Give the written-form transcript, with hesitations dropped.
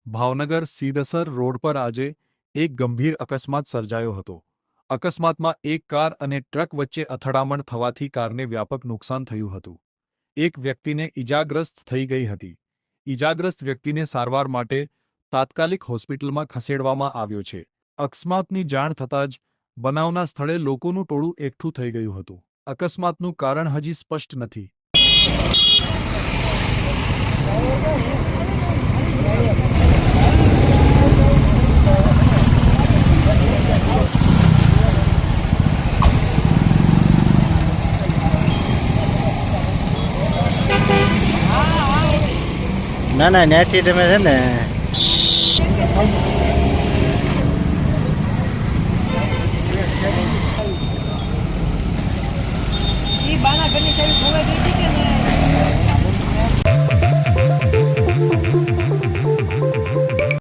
Bhavnagar સીદસર road પર આજે એક ગંભીર અકસ્માત સર્જાયો હતો। અકસ્માતમાં એક કાર અને ટ્રક વચ્ચે અથડામણ થવાથી કારને વ્યાપક નુકસાન થયું હતું। એક વ્યક્તિને ઈજાગ્રસ્ત થઈ ગઈ હતી। ઈજાગ્રસ્ત વ્યક્તિને સારવાર માટે તાત્કાલિક હોસ્પિટલમાં ખસેડવામાં આવ્યો છે। અકસ્માતની જાણ થતાં જ બનાવના સ્થળે લોકોનું ટોળું એકઠું થઈ ગયું હતું। અકસ્માતનું કારણ હજી સ્પષ્ટ નથી। ના ના ત્યાંથી તમે છે ને બાના ઘરની ચાવી ખોવાઈ ગઈ હતી કે